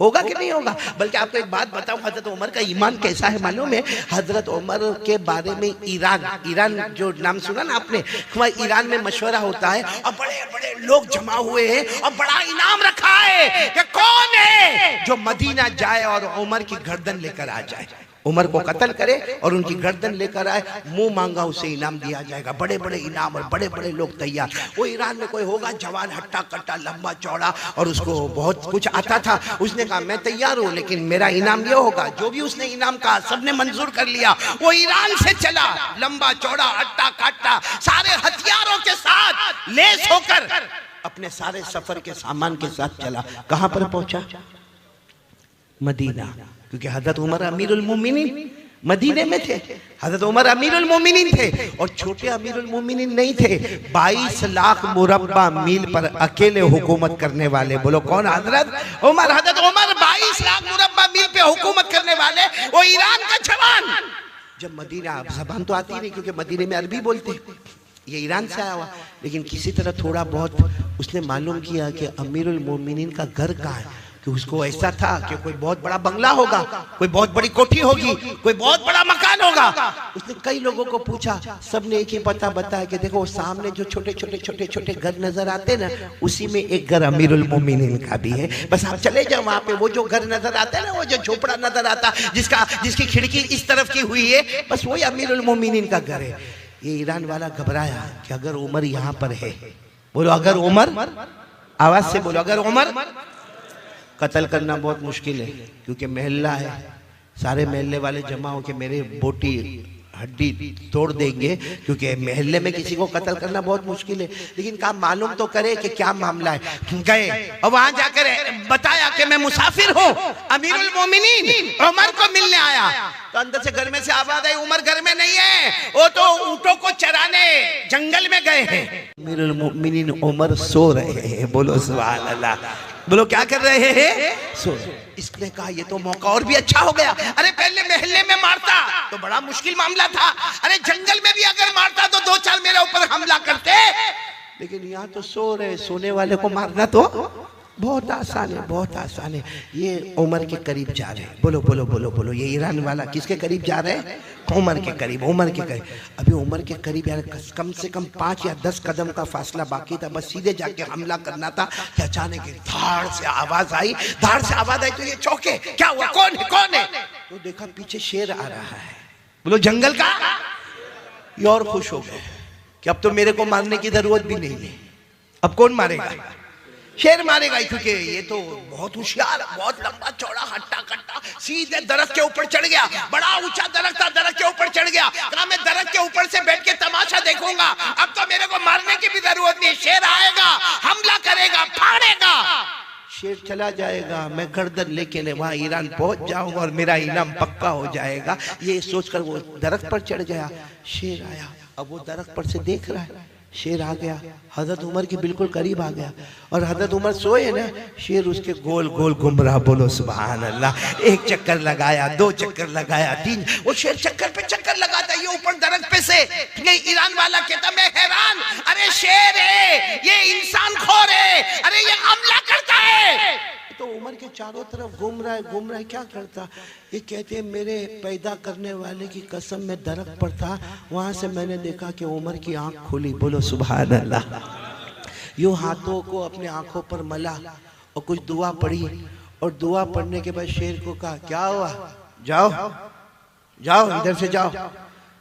होगा कि नहीं होगा? बल्कि आपको एक बात बताऊं, हजरत उमर का ईमान कैसा है मालूम है? हजरत उमर के बारे में ईरान जो नाम सुना ना आपने, वहाँ ईरान में मशवरा होता है और बड़े बड़े लोग जमा हुए हैं और बड़ा इनाम रखा है कि कौन है जो मदीना जाए और उमर की गर्दन लेकर आ जाए, उमर को कत्ल करे और उनकी गर्दन लेकर आए, मुंह मांगा उसे इनाम दिया जाएगा। बड़े बड़े इनाम और बड़े बड़े लोग तैयार। वो ईरान में कोई होगा जवान, हट्टा कट्टा, लंबा चौड़ा और उसको बहुत कुछ आता था। उसने कहा मैं तैयार हूँ, लेकिन मेरा इनाम ये होगा। जो भी उसने इनाम कहा सबने मंजूर कर लिया। वो ईरान से चला, लंबा चौड़ा, हट्टा कट्टा, सारे हथियारों के साथ लेस होकर अपने सारे सफर के सामान के साथ चला। कहां पर पहुंचा? मदीना। क्योंकि हजरत उमर अमीरुल मोमिनीन मदीने में थे। हजरत उमर अमीरुल मोमिनीन थे और छोटे अमीरुल मोमिनीन नहीं थे। 22 लाख मुरब्बा मील पर अकेले हुकूमत करने वाले, बोलो कौन? हजरत उमर। हजरत उमर 22 लाख मुरब्बा मील पे हुकूमत करने वाले, वो ईरान का जवान। जब मदीना, जबान तो आती नहीं क्योंकि मदीने में अरबी बोलते, ये ईरान से आया हुआ, लेकिन किसी तरह थोड़ा बहुत उसने मालूम किया कि अमीरुल मोमिनीन का घर कहाँ है। कि उसको ऐसा था कि कोई बहुत बड़ा बंगला होगा, कोई बहुत बड़ी कोठी होगी, कोई बहुत बड़ा मकान होगा। उसने कई लोगों को पूछा, सबने एक ही पता बताया कि देखो सामने जो छोटे छोटे छोटे छोटे घर नजर आते ना, उसी में एक घर अमीरुल मोमिनीन का भी है। बस आप चले जाओ वहां पे, वो जो घर नजर आता है ना, वो जो झोपड़ा नजर आता जिसकी खिड़की इस तरफ की हुई है, बस वही अमीरुल मोमिनीन का घर है। ये ईरान वाला घबराया कि अगर उमर यहाँ पर है, बोलो अगर उमर, आवाज से बोलो अगर उमर, कत्ल करना बहुत मुश्किल है क्योंकि महल्ला है, सारे महल्ले वाले जमा हो के मेरे बोटी हड्डी तोड़ देंगे, क्योंकि महल्ले में किसी को कत्ल करना बहुत मुश्किल है। लेकिन काम मालूम तो करे कि क्या मामला है। गए और वहां जाकर बताया कि मैं मुसाफिर हूँ, अमीरुल मोमिनीन उमर को मिलने आया। तो अंदर से घर में से आवाज आई, उमर घर में नहीं है, वो तो ऊंटों को चराने जंगल में गए हैं। अमीरुल मोमिनीन उमर सो रहे हैं, बोलो सुभान अल्लाह, बोलो क्या कर रहे हैं? सो। इसने कहा ये तो मौका और भी अच्छा हो गया। अरे पहले महल्ले में मारता तो बड़ा मुश्किल मामला था, अरे जंगल में भी अगर मारता तो 2-4 मेरे ऊपर हमला करते, लेकिन यहाँ तो सो रहे, सोने वाले को मारना तो बहुत आसान है, बहुत आसान है। ये उमर के करीब जा रहे हैं, बोलो बोलो बोलो बोलो। ये ईरान वाला किसके करीब जा रहे हैं? उमर के करीब, उमर के करीब। अभी उमर के करीब यार कम से कम 5 या 10 कदम का फासला बाकी था, बस सीधे जाके हमला करना था कि अचानक धाड़ से आवाज आई, धाड़ से आवाज आई तो ये चौंके, क्या हुआ, कौन है, कौन है? तो देखा पीछे शेर आ रहा है, बोलो जंगल का। ये और खुश हो गए कि अब तो मेरे को मारने की जरूरत भी नहीं है, अब कौन मारेगा? शेर मारेगा, क्योंकि ये तो बहुत होशियार, बहुत लंबा चौड़ा, हट्टा कट्टा, सीधे दरख्त के ऊपर चढ़ गया। बड़ा ऊंचा दरख्त था, दरख्त के ऊपर चढ़ गया। कहा मैं दरख्त के ऊपर से बैठ के तमाशा देखूंगा, अब तो मेरे को मारने की भी जरूरत नहीं। शेर आएगा, हमला करेगा, फाड़ेगा, शेर चला जाएगा, मैं गर्दन लेके वहां ईरान पहुंच जाऊंगा और मेरा इनाम पक्का हो जाएगा। ये सोचकर वो दरख्त पर चढ़ गया। शेर आया, अब वो दरख्त पर से देख रहा है, शेर आ गया, हजरत उमर के बिल्कुल करीब आ गया और हजरत उमर सोए ना, शेर उसके गोल गोल घूम रहा, बोलो सुभान अल्लाह। 1 चक्कर लगाया, 2 चक्कर लगाया, 3, वो शेर चक्कर पे चक्कर लगाता, ये ऊपर दरख्त पे से। ईरान वाला कहता मैं हैरान, अरे शेर है, ये इंसान खोर है, अरे ये हमला करता है। तो उमर के चारों तरफ घूम रहा है, क्या करता? ये कहते हैं मेरे पैदा करने वाले की कसम, में दरख्त पर था, वहां से मैंने देखा कि उमर की आंख खुली, बोलो सुभान अल्लाह। यूं हाथों को अपने आंखों पर मला और कुछ दुआ पढ़ी और दुआ पढ़ने के बाद शेर को कहा क्या हुआ, जाओ जाओ इधर से जाओ।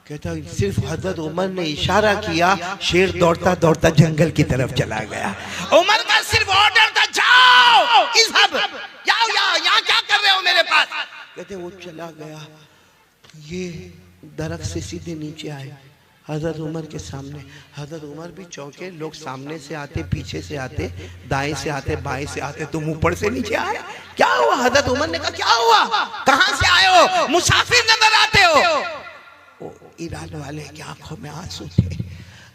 कहता सिर्फ हजरत उमर ने इशारा किया, शेर दौड़ता दौड़ता जंगल की तरफ चला गया। उमर का सिर्फ ऑर्डर था जाओ, इज़हब, जाओ यहाँ क्या कर रहे हो मेरे पास? कहते वो चला गया, ये दरख्त से सीधे नीचे आए हजरत उमर के सामने। हजरत उमर भी चौंके, लोग सामने से आते, पीछे से आते, दाएं से आते, बाएं से आते, तुम ऊपर से नीचे आए, क्या हुआ? हजरत उमर ने कहा क्या हुआ, कहां से आए हो, मुसाफिर नजर आते हो। वो ईरान वाले की आंखों में आंसू थे।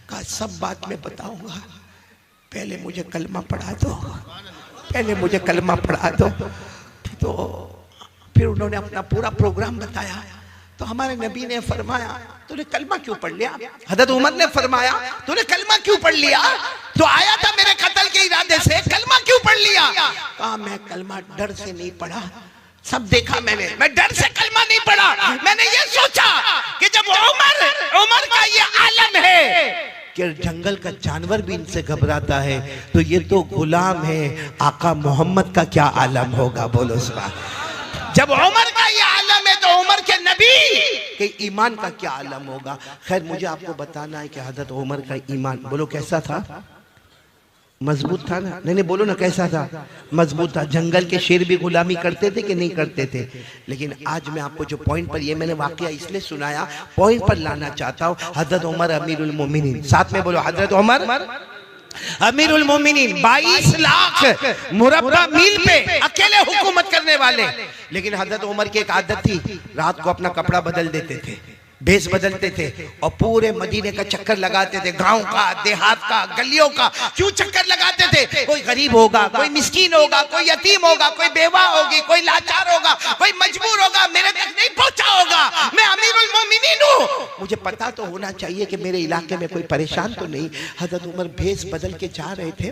कहा सब बात मैं बताऊंगा, पहले मुझे कलमा पढ़ा दो, पहले मुझे कलमा पढ़ा दो। तो फिर उन्होंने अपना पूरा प्रोग्राम बताया। तो हमारे नबी ने फरमाया तूने कलमा क्यों पढ़ लिया? हजरत उमर ने फरमाया तूने कलमा क्यों पढ़ लिया? तो आया था मेरे कत्ल के इरादे से कलमा क्यों पढ़ लिया? कहा मैं कलमा डर से नहीं पढ़ा, सब देखा मैंने, मैं डर से कलमा नहीं पढ़ा। मैंने ये सोचा कि जब उमर का ये आलम है कि जंगल का जानवर भी इनसे घबराता है, तो ये तो गुलाम है, आका मोहम्मद का क्या आलम होगा? बोलो सुभान। जब उमर का ये आलम है तो उमर के नबी के ईमान का क्या आलम होगा? खैर मुझे आपको बताना है कि हजरत उमर का ईमान, बोलो कैसा था? मजबूत था ना? नहीं बोलो ना, कैसा था? मजबूत था। जंगल के शेर भी गुलामी करते थे कि नहीं करते थे? लेकिन आज मैं आपको जो पॉइंट पर, ये मैंने वाकया इसलिए सुनाया, पॉइंट पर लाना चाहता हूँ। हजरत उमर अमीरुल मोमिनीन, साथ में बोलो हजरत उमर अमीरुल मोमिनीन, 22 लाख मुरब्बा मील पे अकेले हुकूमत करने वाले। लेकिन हजरत उमर की एक आदत थी, रात को अपना कपड़ा बदल देते थे, भेष बदलते थे और पूरे मदीने का चक्कर लगाते थे, गांव का, देहात का, गलियों का। क्यों चक्कर लगाते थे? कोई गरीब होगा, कोई मिस्कीन होगा, कोई यतीम होगा, कोई बेवा होगी, कोई लाचार होगा, कोई मजबूर होगा, मेरे तक नहीं पहुंचा होगा। मैं अमीरुल मोमिनीन हूं, मुझे पता तो होना चाहिए कि मेरे इलाके में कोई परेशान तो नहीं। हजरत उमर भेष बदल के जा रहे थे,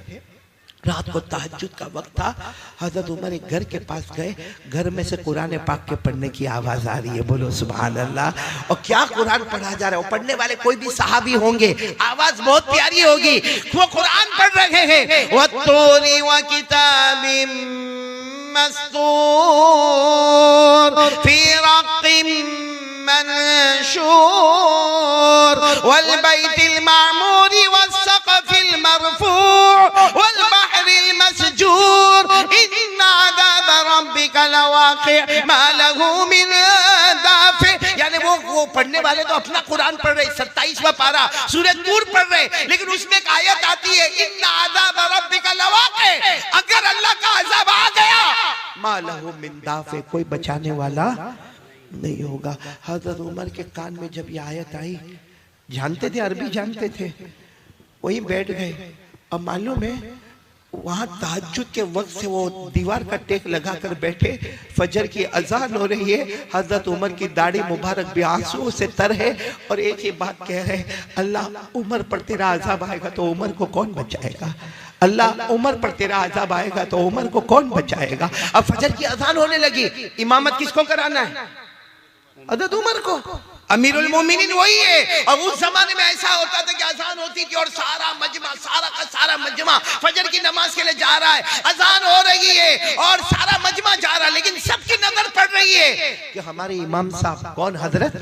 रात को तहज्जुद का वक्त था। हजरत उमर एक घर के पास गए, घर में से कुरान पाक के पढ़ने की आवाज आ रही है, बोलो सुभान अल्लाह। और क्या कुरान पढ़ा जा रहा है? पढ़ने वाले कोई भी सहाबी होंगे, आवाज बहुत प्यारी होगी। वो कुरान पढ़ रहे हैं, वत्तूरी व किताबिम मस्तूर फी रक़्क़िम मनशूर वल बैतिल मामूर वस्सक़फ़िल मरफ़ूअ वल बहरिल मस्जूर इन्ना अज़ाब रब्बिका लवाक़िअ मा लहू मिन दाफ़िअ। यानी वो पढ़ने वाले तो अपना कुरान पढ़ रहे, 27वां पारा सूरह नूर पढ़ रहे, लेकिन उसमें एक आयत आती है, इन्ना अज़ाब रब्बिका लवाक़िअ, अगर अल्लाह का अज़ाब आ गया, मा लहू मिन दाफ़िअ, कोई बचाने वाला नहीं होगा। हजरत उमर के कान में जब ये आयत आई, जानते थे, अरबी जानते थे, वहीं बैठ गए। अब मालूम है वहां तहज्जुद के वक्त से वो दीवार का टेक लगाकर बैठे, फजर की अजान हो रही है, हजरत उमर की दाढ़ी मुबारक भी आंसुओं से तर है और एक ही बात कह रहे, अल्लाह उमर पर तेरा अजाब आएगा तो उमर को कौन बचाएगा? अल्लाह उमर पर तेरा अजाब आएगा तो उमर को कौन बचाएगा? अब फजर की अजान होने लगी, इमामत किसको कराना है? हजरत उमर को। अमीरुल मोमिनीन वही है। और उस जमाने में ऐसा होता था कि अजान होती थी और सारा का सारा मजमा फजर की नमाज के लिए जा रहा है, अजान हो रही है और सारा मजमा जा रहा है, लेकिन सबकी नजर पड़ रही है कि हमारे इमाम साहब कौन? हजरत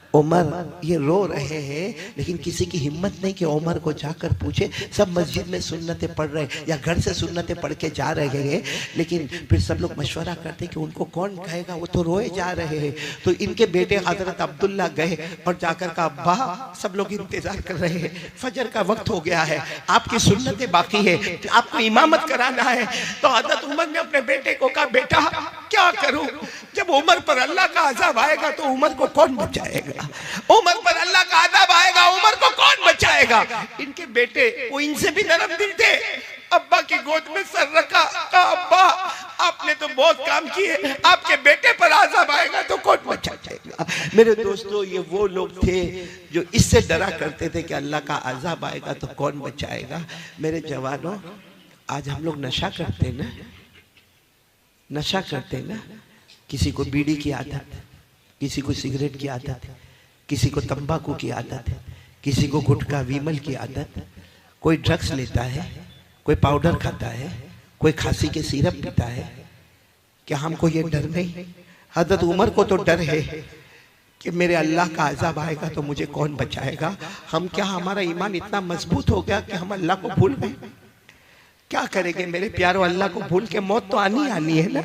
उमर। ये रो रहे हैं, लेकिन किसी की हिम्मत नहीं कि उमर को जाकर पूछे। सब मस्जिद में सुन्नतें पढ़ रहे या घर से सुन्नतें पढ़ के जा रहे हैं, लेकिन फिर सब लोग मशवरा करते कि उनको कौन कहेगा, वो तो रोए जा रहे हैं। तो इनके बेटे हजरत अब्दुल्ला गए और जाकर कहा, अब्बा सब लोग इंतजार कर रहे हैं, फजर का वक्त हो गया है, आपकी सुन्नतें बाकी है, आपको इमामत कराना है। तो हजरत उमर ने अपने बेटे को कहा, बेटा क्या करूं, जब उमर पर अल्लाह का अज़ाब आएगा तो उमर को कौन बचाएगा? उमर पर अल्लाह का अज़ाब आएगा, उमर को कौन बचाएगा? इनके बेटे वो इनसे भी नरम दिल थे, अब्बा की गोद में सर रखा, कहा अब्बा आपने तो बहुत काम किए, आपके बेटे पर अज़ाब आएगा तो कौन बचाएगा? मेरे दोस्तों, ये वो लोग थे जो इससे डरा करते थे कि अल्लाह का अज़ाब आएगा तो कौन बचाएगा। मेरे जवानों, आज हम लोग नशा करते ना, नशा करते ना, किसी को बीड़ी की आदत, किसी को सिगरेट की आदत, किसी को तंबाकू की आदत, किसी को गुटखा विमल की आदत, कोई ड्रग्स लेता है, कोई पाउडर खाता है, कोई खांसी के सिरप पीता है। क्या हमको ये डर नहीं? हजरत उमर को तो डर है कि मेरे अल्लाह का अज़ाब आएगा तो मुझे कौन बचाएगा। हम क्या, हमारा ईमान इतना मजबूत हो गया कि हम अल्लाह को भूल गए? क्या करेंगे मेरे प्यारो, अल्लाह को भूल के मौत तो आनी है ना।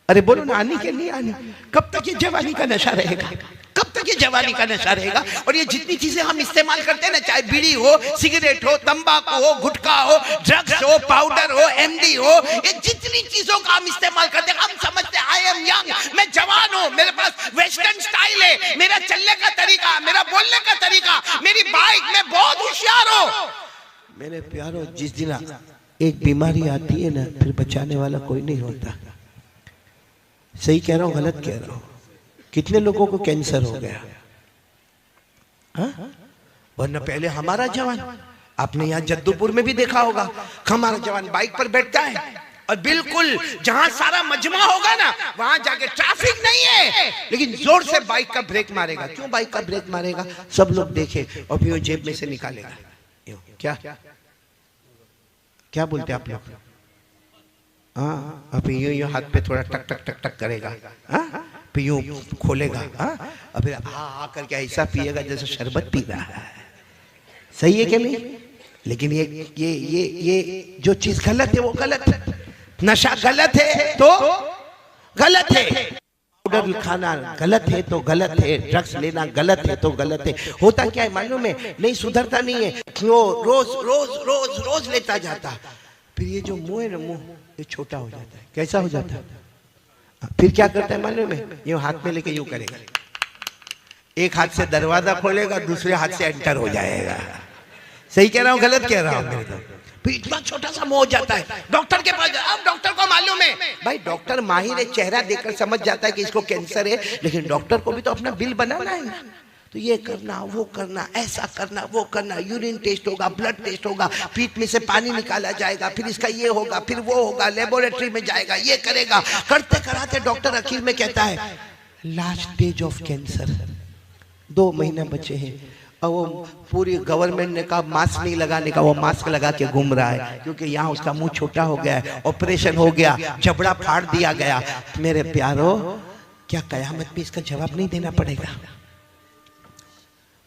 अरे बोलो ना, आनी के नहीं आनी? कब तक ये जवानी का नशा रहेगा? कब तक ये जवानी का नशा रहेगा? और ये जितनी चीजें हम इस्तेमाल करते हैं ना, चाहे बीड़ी हो, सिगरेट हो, तंबाकू हो, गुटखा हो, ड्रग्स हो, पाउडर हो, एमडी हो, ये जितनी चीजों का हम इस्तेमाल करते हैं, हम समझते हैं आई एम यंग, मैं जवान हूं, मेरे पास वेस्टर्न स्टाइल है, मेरा चलने का तरीका, मेरा बोलने का तरीका, मेरी बाइक, मैं बहुत होशियार हूं। मेरे प्यारो, जिस दिन एक बीमारी आती है ना, फिर बचाने वाला कोई नहीं होता। सही कह रहा हूं, गलत कह रहा हूं? कितने लोगों को कैंसर हो गया, हाँ? वरना पहले हमारा जवान आपने यहाँ जद्दूपुर में भी देखा होगा, हमारा जवान बाइक पर बैठता है और बिल्कुल जहां सारा मजमा होगा ना वहां जाके ट्रैफिक नहीं है, लेकिन जोर से बाइक का ब्रेक मारेगा। क्यों बाइक का ब्रेक मारेगा? सब लोग देखे और फिर वो जेब में से निकालेगा। क्या क्या बोलते आप लोग? हाँ, अभी यूं हाथ पे थोड़ा टक टक टक टक करेगा, हाँ, फिर यूं खोलेगा, हाँ, और फिर हाँ करके ऐसा पिएगा जैसे शरबत पी रहा है। सही है कि नहीं? लेकिन ये जो चीज गलत है वो गलत है। नशा गलत है तो गलत है, पाउडर खाना गलत है तो गलत है, ड्रग्स लेना गलत है तो गलत है। होता क्या है मालूम है? नहीं सुधरता नहीं है, वो रोज रोज रोज रोज लेता जाता, फिर ये जो मुंह है ना, मुंह ये छोटा हो जाता है। कैसा हो जाता है? फिर क्या करता है मालूम है? ये हाथ में लेके यूं करेगा, एक हाथ से दरवाजा खोलेगा, दूसरे हाथ से एंटर हो जाएगा। सही कह रहा हूँ गलत कह रहा हूँ? मेरे तो फिर इतना छोटा सा मुंह हो जाता है। डॉक्टर के पास, अब डॉक्टर को मालूम है भाई, डॉक्टर माहिर है, चेहरा देखकर समझ जाता है कि इसको कैंसर है, लेकिन डॉक्टर को भी तो अपना बिल बनाना है ना। तो ये करना, वो करना, ऐसा करना, वो करना, यूरिन टेस्ट होगा, ब्लड टेस्ट होगा, पीठ में से पानी निकाला जाएगा, फिर इसका ये होगा, फिर वो होगा, लेबोरेटरी में जाएगा, ये करेगा। करते कराते डॉक्टर आखिर में कहता है लास्ट स्टेज ऑफ कैंसर, 2 महीने बचे हैं। और वो पूरी गवर्नमेंट ने कहा मास्क नहीं लगाने का, वो मास्क लगा के घूम रहा है, क्योंकि यहाँ उसका मुंह छोटा हो गया है, ऑपरेशन हो गया, जबड़ा फाड़ दिया गया। मेरे प्यारो, क्या कयामत में इसका जवाब नहीं देना पड़ेगा?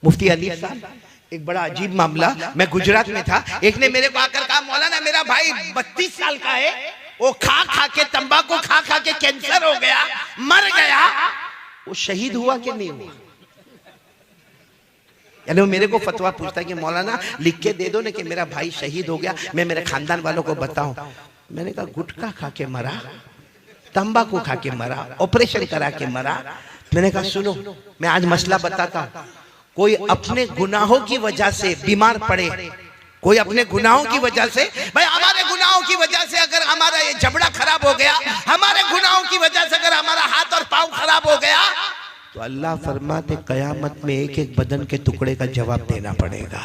मुफ्ती अली साहब, एक बड़ा अजीब मामला, मैं गुजरात में था, एक ने मेरे को आकर कहा मौलाना मेरा भाई 32 साल का है, वो खा खा के, तंबाकू खा खा के कैंसर हो गया, मर गया। वो शहीद हुआ कि नहीं हुआ? यानी वो मेरे को फतवा पूछता है कि मौलाना लिख के दे दो ना कि मेरा भाई शहीद हो गया, मैं मेरे खानदान वालों को बताऊं। मैंने कहा गुटखा खा के मरा, तंबाकू खा के मरा, ऑपरेशन करा के मरा। मैंने कहा सुनो, मैं आज मसला बताता हूं। कोई अपने गुनाहों की वजह से बीमार पड़े, कोई अपने गुनाहों की वजह से, भाई हमारे गुनाहों की वजह से अगर हमारा ये जबड़ा खराब हो गया, हमारे गुनाहों की वजह से अगर हमारा हाथ और पांव खराब हो गया, तो अल्लाह फरमाते कयामत में एक एक बदन के टुकड़े का जवाब देना पड़ेगा।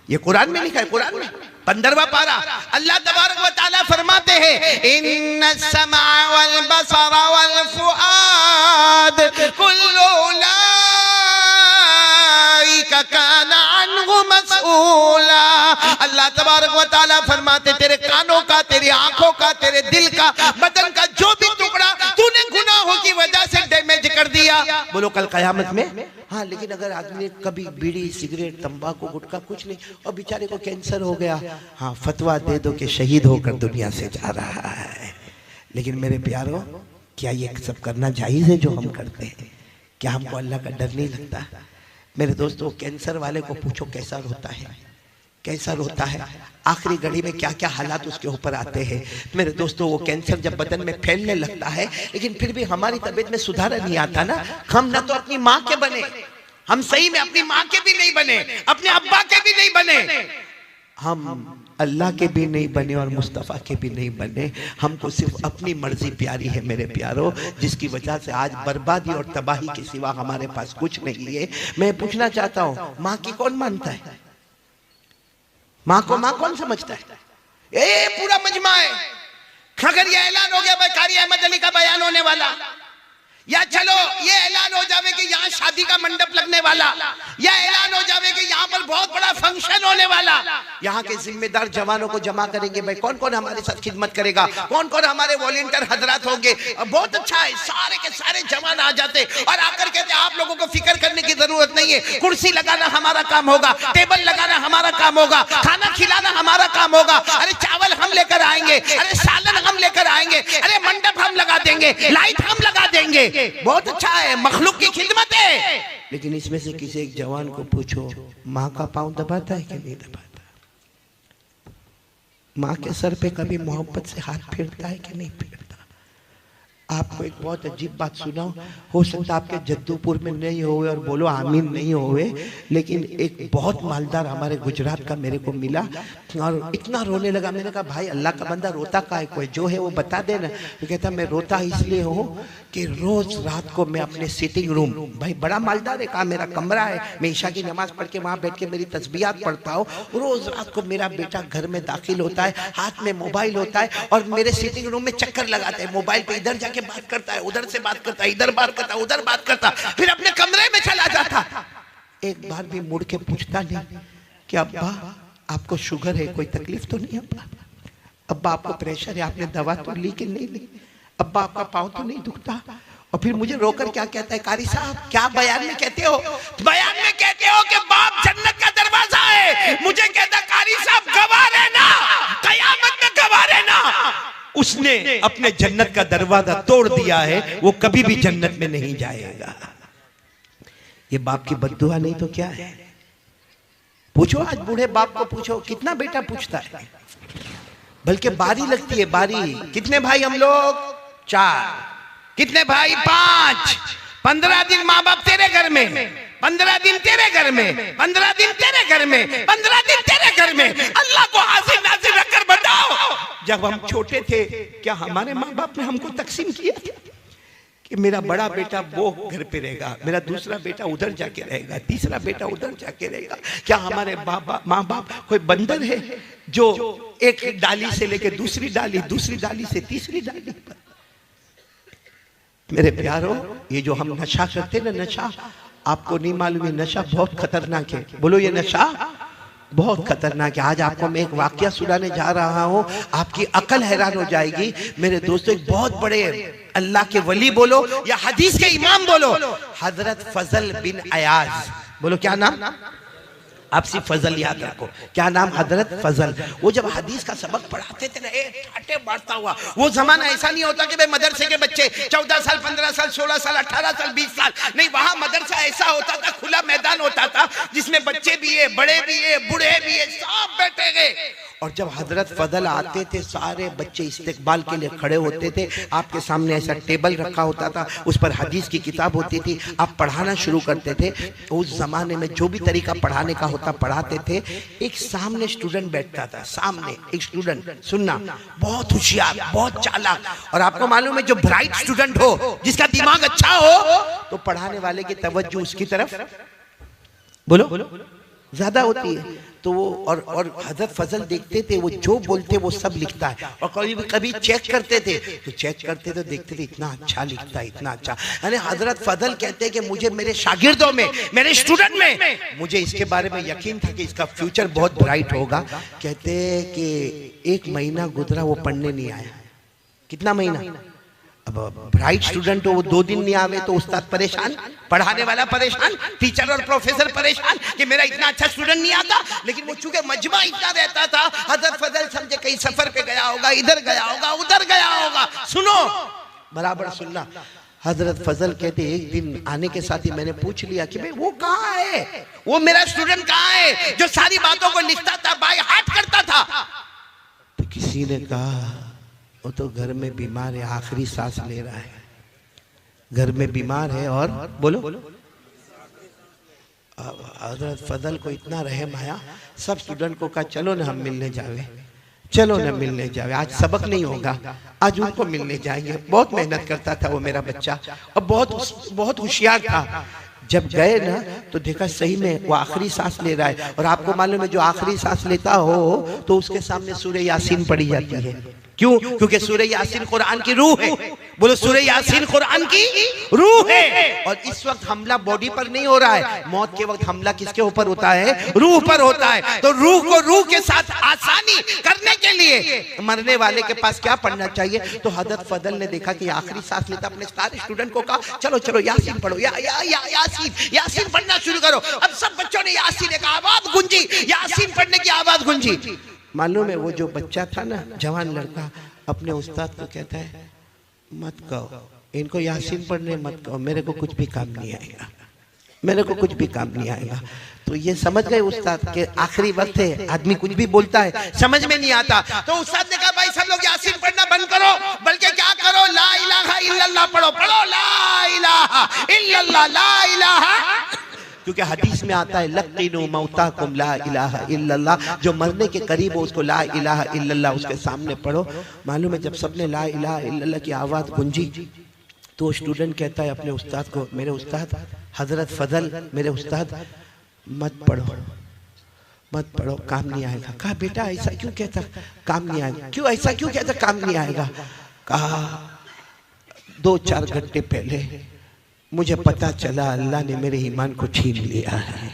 ये कुरान में लिखा है, कुरान में 15वां पारा, अल्लाह तबारक व तआला फरमाते हैं इन्नस समा वल बसरा वल फुआद कुल्लु उलाइका काना अन्हु मसऊला। अल्लाह तबारक व तआला फरमाते तेरे कानों का, तेरी आंखों का, तेरे दिल का, बदन का जो भी टुकड़ा तूने गुनाहों की वजह से डैमेज कर दिया, बोलो कल कयामत में। हाँ, लेकिन अगर आदमी ने कभी बीड़ी, सिगरेट, तंबाकू, गुटखा कुछ नहीं, और बेचारे को कैंसर हो गया, हाँ फतवा दे दो कि शहीद होकर दुनिया से जा रहा है। लेकिन मेरे प्यारों, क्या ये सब करना जायज है जो हम करते हैं? क्या हमको अल्लाह का डर नहीं लगता? मेरे दोस्तों, कैंसर वाले को पूछो कैसा रोता है, कैसा रोता है, आखिरी घड़ी में क्या क्या हालात उसके ऊपर आते हैं। मेरे दोस्तों, वो कैंसर जब बदन में फैलने लगता है, लेकिन फिर भी हमारी तबीयत में सुधार नहीं आता ना। हम ना तो अपनी माँ के बने, हम सही में अपनी माँ के भी नहीं बने, अपने अब्बा के भी नहीं बने, हम अल्लाह के भी नहीं बने और मुस्तफ़ा के भी नहीं बने। हमको सिर्फ अपनी मर्जी प्यारी है मेरे प्यारो, जिसकी वजह से आज बर्बादी और तबाही के सिवा हमारे पास कुछ नहीं है। मैं पूछना चाहता हूँ, माँ की कौन मानता है? माँ को माँ कौन समझता है? ये पूरा मजमा है। अगर ये ऐलान हो गया भाई कारी अहमद अली का बयान होने वाला, या चलो ये ऐलान हो जावे कि यहाँ शादी का मंडप लगने वाला, या ऐलान हो जावे कि यहाँ पर बहुत बड़ा फंक्शन होने वाला, यहाँ के जिम्मेदार जवानों को जमा करेंगे, भाई कौन कौन हमारे साथ खिदमत करेगा, कौन कौन हमारे वॉलंटियर हजरात होंगे। बहुत अच्छा है, सारे के सारे जवान आ जाते और आकर कहते आप लोगों को फिक्र करने की जरूरत नहीं है, कुर्सी लगाना हमारा काम होगा, टेबल लगाना हमारा काम होगा, खाना खिलाना हमारा काम होगा, अरे चावल हम लेकर आएंगे, अरे सालन हम लेकर आएंगे, अरे मंडप हम लगा देंगे, लाइट हम लगा देंगे। बहुत अच्छा है, मखलूक की खिदमत है। लेकिन इसमें से किसी एक जवान को पूछो, माँ का पांव दबाता है कि नहीं दबाता? माँ के सर पे कभी मोहब्बत से हाथ फेरता है कि नहीं फेरता? आपको एक बहुत अजीब बात सुनाऊं, हो सकता आपके जद्दूपुर में नहीं होवे और बोलो आमीन नहीं होवे, लेकिन एक बहुत मालदार हमारे गुजरात का मेरे को मिला और इतना रोने लगा। मैंने कहा भाई अल्लाह का बंदा रोता का है, कोई जो है वो बता देना। तो कहता मैं रोता इसलिए हूँ कि रोज रात को मैं अपने सिटिंग रूम, भाई बड़ा मालदार है, कहा मेरा कमरा है, मैं ईशा की नमाज पढ़ के वहाँ बैठ के मेरी तस्बीहात पढ़ता हूँ। रोज रात को मेरा बेटा घर में दाखिल होता है, हाथ में मोबाइल होता है और मेरे सिटिंग रूम में चक्कर लगाता है, मोबाइल पे इधर जाके बात करता है, उधर से बात करता है, इधर बात करता है, उधर बात करता, फिर अपने कमरे में चला जाता। एक बार भी मुड़ के पूछता नहीं कि अब्बा आपको शुगर है, कोई तकलीफ तो नहीं अब्बा? अब्बा आपको प्रेशर है, आपने दवा तो ली कि नहीं ली? अब्बा आपका पाँव तो नहीं दुखता? और फिर मुझे रोकर क्या कहता है, कारी साहब क्या बयान में कहते हो? बयान में कहते हो कि बाप जन्नत का दरवाजा है। मुझे कहता कारी साहब गवाह रहना, कयामत में गवाह रहना। उसने अपने जन्नत का दरवाजा तोड़ दिया है, वो कभी भी जन्नत में नहीं जाएगा। ये बाप की बद्दुआ नहीं तो क्या है? पूछो आज बूढ़े बाप को, पूछो कितना बेटा पूछता है, बल्कि बारी लगती है बारी। कितने भाई हम लोग? 4। कितने भाई? 5। 15 दिन माँ बाप तेरे घर में, 15 दिन तेरे घर में, 15 दिन तेरे घर में, 15 दिन तेरे घर में। अल्लाह को हाजिर नाजिर रखकर बताओ, जब हम छोटे थे क्या हमारे माँ बाप ने हमको तकसीम किया था कि मेरा बड़ा बेटा वो घर पे रहेगा, मेरा दूसरा बेटा उधर जाके रहेगा, तीसरा बेटा उधर जाके रहेगा? क्या हमारे माँ बाप कोई बंदर है जो एक डाली से लेके दूसरी डाली, दूसरी डाली से तीसरी डाली पर? मेरे प्यारो, ये जो हम नशा करते ना, नशा आपको नहीं मालूम है, नशा बहुत खतरनाक है। बोलो ये नशा बहुत खतरनाक है। आज आपको मैं एक वाकया सुनाने जा रहा हूँ, आपकी अकल हैरान हो जाएगी। मेरे दोस्तों, एक बहुत बड़े अल्लाह के वली बोलो या हदीस के इमाम बोलो, हजरत फजल बिन अयाज, बोलो क्या नाम? आप सिर्फ फजल याद रखो, क्या नाम? हजरत फजल। वो जब हदीस का सबक पढ़ाते थे ना, ठाटे बांटता हुआ, वो जमाना ऐसा नहीं होता कि भाई मदरसे के बच्चे 14 साल, 15 साल, 16 साल, 18 साल, 20 साल, नहीं, वहां मदरसा ऐसा होता था, खुला मैदान होता था जिसमें बच्चे भी है, बड़े भी है, बूढ़े भी है, सब बैठे गए। और जब हजरत फजल आते थे, सारे बच्चे इस्तेकबाल के लिए खड़े होते थे। आपके सामने ऐसा टेबल रखा होता था, उस पर हदीस की किताब होती थी, आप पढ़ाना शुरू करते थे। उस जमाने में जो भी तरीका पढ़ाने का होता पढ़ाते थे। एक सामने स्टूडेंट बैठता था, सामने एक स्टूडेंट, सुनना, बहुत होशियार, बहुत चालाक, और आपको मालूम है जो ब्राइट स्टूडेंट हो, जिसका दिमाग अच्छा हो, तो पढ़ाने वाले की तवज्जो उसकी तरफ बोलो ज्यादा होती है। तो वो और हजरत फजल देखते थे, वो जो बोलते वो सब लिखता है। और कभी कभी चेक करते थे, तो चेक करते तो देखते थे इतना अच्छा लिखता है, इतना अच्छा। यानी हजरत फजल कहते हैं कि मुझे मेरे शागिर्दों में, मेरे स्टूडेंट में, मुझे इसके बारे में यकीन था कि इसका फ्यूचर बहुत ब्राइट होगा। कहते कि 1 महीना गुजरा, वो पढ़ने नहीं आया। कितना महीना? अब ब्राइट स्टूडेंट हो, वो 2 दिन नहीं आवे तो उस्ताद परेशान, पढ़ाने वाला परेशान, टीचर और प्रोफेसर परेशान कि मेरा इतना अच्छा स्टूडेंट नहीं आता। लेकिन वो चूंकि मजमा इतना रहता था, हजरत फजल समझे कहीं सफर पे गया होगा, इधर गया होगा, उधर गया होगा। सुनो, बराबर सुनना। हजरत फजल कहते एक दिन आने के साथ ही मैंने पूछ लिया कि भाई वो कहाँ है, वो मेरा स्टूडेंट कहाँ है जो सारी बातों को लिखता था, बाय हार्ट करता था? तो किसी ने कहा वो तो घर में बीमार है, आखिरी सांस ले रहा है, घर में बीमार है। और बोलो, हजरत फजल को इतना रहम आया, सब स्टूडेंट को कहा चलो ना हम मिलने जावे, चलो ना मिलने जावे, आज सबक नहीं होगा, आज उनको मिलने जाएंगे। बहुत मेहनत करता था वो मेरा बच्चा, और बहुत होशियार था। जब गए ना तो देखा सही में वो आखिरी सांस ले रहा है। और आपको मालूम है जो आखिरी सांस लेता हो तो उसके सामने सूरह यासीन पढ़ी जाती है। क्यों? क्योंकि सूरह यासीन कुरान की रूह है। बोलो, सूरह यासीन कुरान की रूह है। और इस वक्त हमला बॉडी पर नहीं हो रहा है, मौत के वक्त हमला किसके ऊपर होता है? रूह पर होता है। तो रूह को रूह के साथ आसानी करने के लिए मरने वाले के पास क्या पढ़ना चाहिए? तो हजरत फजल ने देखा कि आखिरी सांस लेता, अपने सारे स्टूडेंट को कहा चलो चलो यासीन पढ़ो, यासीन पढ़ना शुरू करो। अब सब बच्चों ने यासीन एक आवाज गूंजी, यासीन पढ़ने की आवाज गूंजी। मालूम है वो जो बच्चा था ना, जवान लड़का, अपने उस्ताद को कहता है मत कहो इनको यासीन पढ़ने, मत कहो, मेरे को कुछ भी काम नहीं आएगा, मेरे को कुछ भी काम नहीं आएगा। तो ये समझ गए उस्ताद के आखिरी वक्त है, आदमी कुछ भी बोलता है समझ में नहीं आता। तो उस्ताद ने कहा भाई सब लोग यासीन पढ़ना बंद करो, बल्कि क्या करो, ला इलाहा इल्लल्लाह इल्लल्लाह पढ़ो, पढ़ो ला इलाहा इल्लल्लाह, ला इलाहा। क्योंकि हदीस में आता है लक़िनु मौताकुम ला इलाहा इल्लल्लाह, जो मरने के करीब हो उसको ला इलाहा इल्लल्लाह उसके सामने पढ़ो। मालूम है जब सबने ला इलाहा इल्लल्लाह की आवाज़ गूंजी तो स्टूडेंट कहता है अपने उस्ताद को, मेरे उस्ताद हजरत फजल, मेरे उस्ताद मत पढ़ो, मत पढ़ो, काम नहीं आएगा। कहा बेटा ऐसा क्यों कहता, काम नहीं आएगा, क्यों ऐसा क्यों कहता काम नहीं आएगा? कहा 2-4 घंटे पहले मुझे पता चला अल्लाह ने मेरे ईमान को छीन लिया है,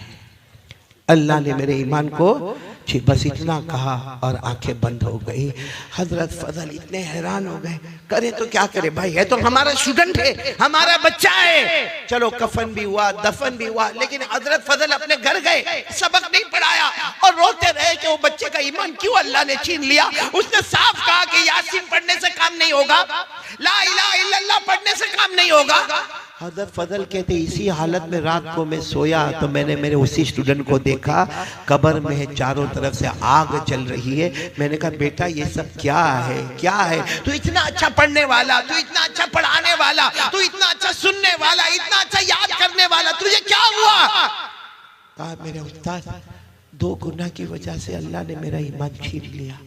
अल्लाह ने मेरे ईमान को बस इतना कहा और आंखें बंद हो गई। हजरत फजल इतने हैरान हो गए, करे तो क्या करे भाई, है तो हमारा स्टूडेंट है, हमारा बच्चा है। चलो कफन भी हुआ, दफन भी हुआ, लेकिन हजरत फजल अपने घर गए, सबक नहीं पढ़ाया और रोते रहे कि वो बच्चे का ईमान क्यों अल्लाह ने छीन लिया। उसने साफ कहा कि यासीन पढ़ने से काम नहीं होगा, ला इलाहा इल्लल्लाह पढ़ने से काम नहीं होगा। हजरत फजल कहते इसी हालत में रात को मैं सोया तो मैंने मेरे उसी स्टूडेंट को देखा, कब्र में है, चारों तरफ से आग चल रही है। मैंने कहा बेटा ये सब क्या है, क्या है? तू इतना अच्छा पढ़ने वाला, तू इतना अच्छा पढ़ाने वाला, तू इतना अच्छा सुनने वाला, इतना अच्छा याद करने वाला, तुझे क्या हुआ? कहा मेरे उस्ताद 2 गुनाह की वजह से अल्लाह ने मेरा ईमान छीन लिया।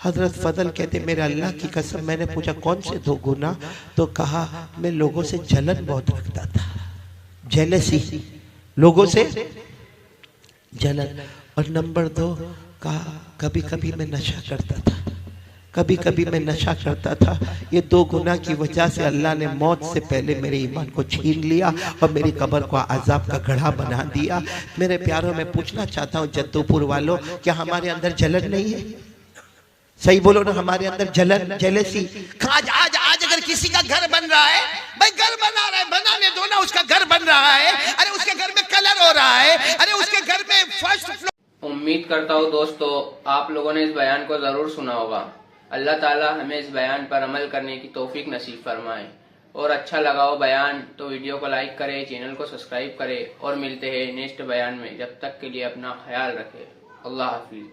हजरत फजल कहते मेरे अल्लाह की कसम, मैंने पूछा कौन से 2 गुनाह? तो कहा मैं लोगों से जलन बहुत रखता था, जेलसी, लोगों से जलन। और नंबर 2 कहा कभी कभी मैं नशा करता था, कभी कभी मैं नशा करता था। ये 2 गुनाह की वजह से अल्लाह ने मौत से पहले मेरे ईमान को छीन लिया और मेरी कब्र को अजाब का गड्ढा बना दिया। मेरे प्यारों में पूछना चाहता हूँ जद्दूपुर वालों, क्या हमारे अंदर जलन नहीं है? सही बोलो ना, हमारे अंदर जलन, जेलसी। आज आज आज अगर किसी का घर बन रहा है, भाई घर बना रहा है, बनाने दो ना, उसका घर बन रहा है, अरे उसके घर में कलर हो रहा है, अरे उसके घर में फर्स्ट फ्लोर। उम्मीद करता हूँ दोस्तों आप लोगों ने इस बयान को जरूर सुना होगा। अल्लाह ताला हमें इस बयान पर अमल करने की तौफीक नसीब फरमाए। और अच्छा लगा हो बयान तो वीडियो को लाइक करें, चैनल को सब्सक्राइब करें और मिलते हैं नेक्स्ट बयान में। जब तक के लिए अपना ख्याल रखें। अल्लाह हाफिज।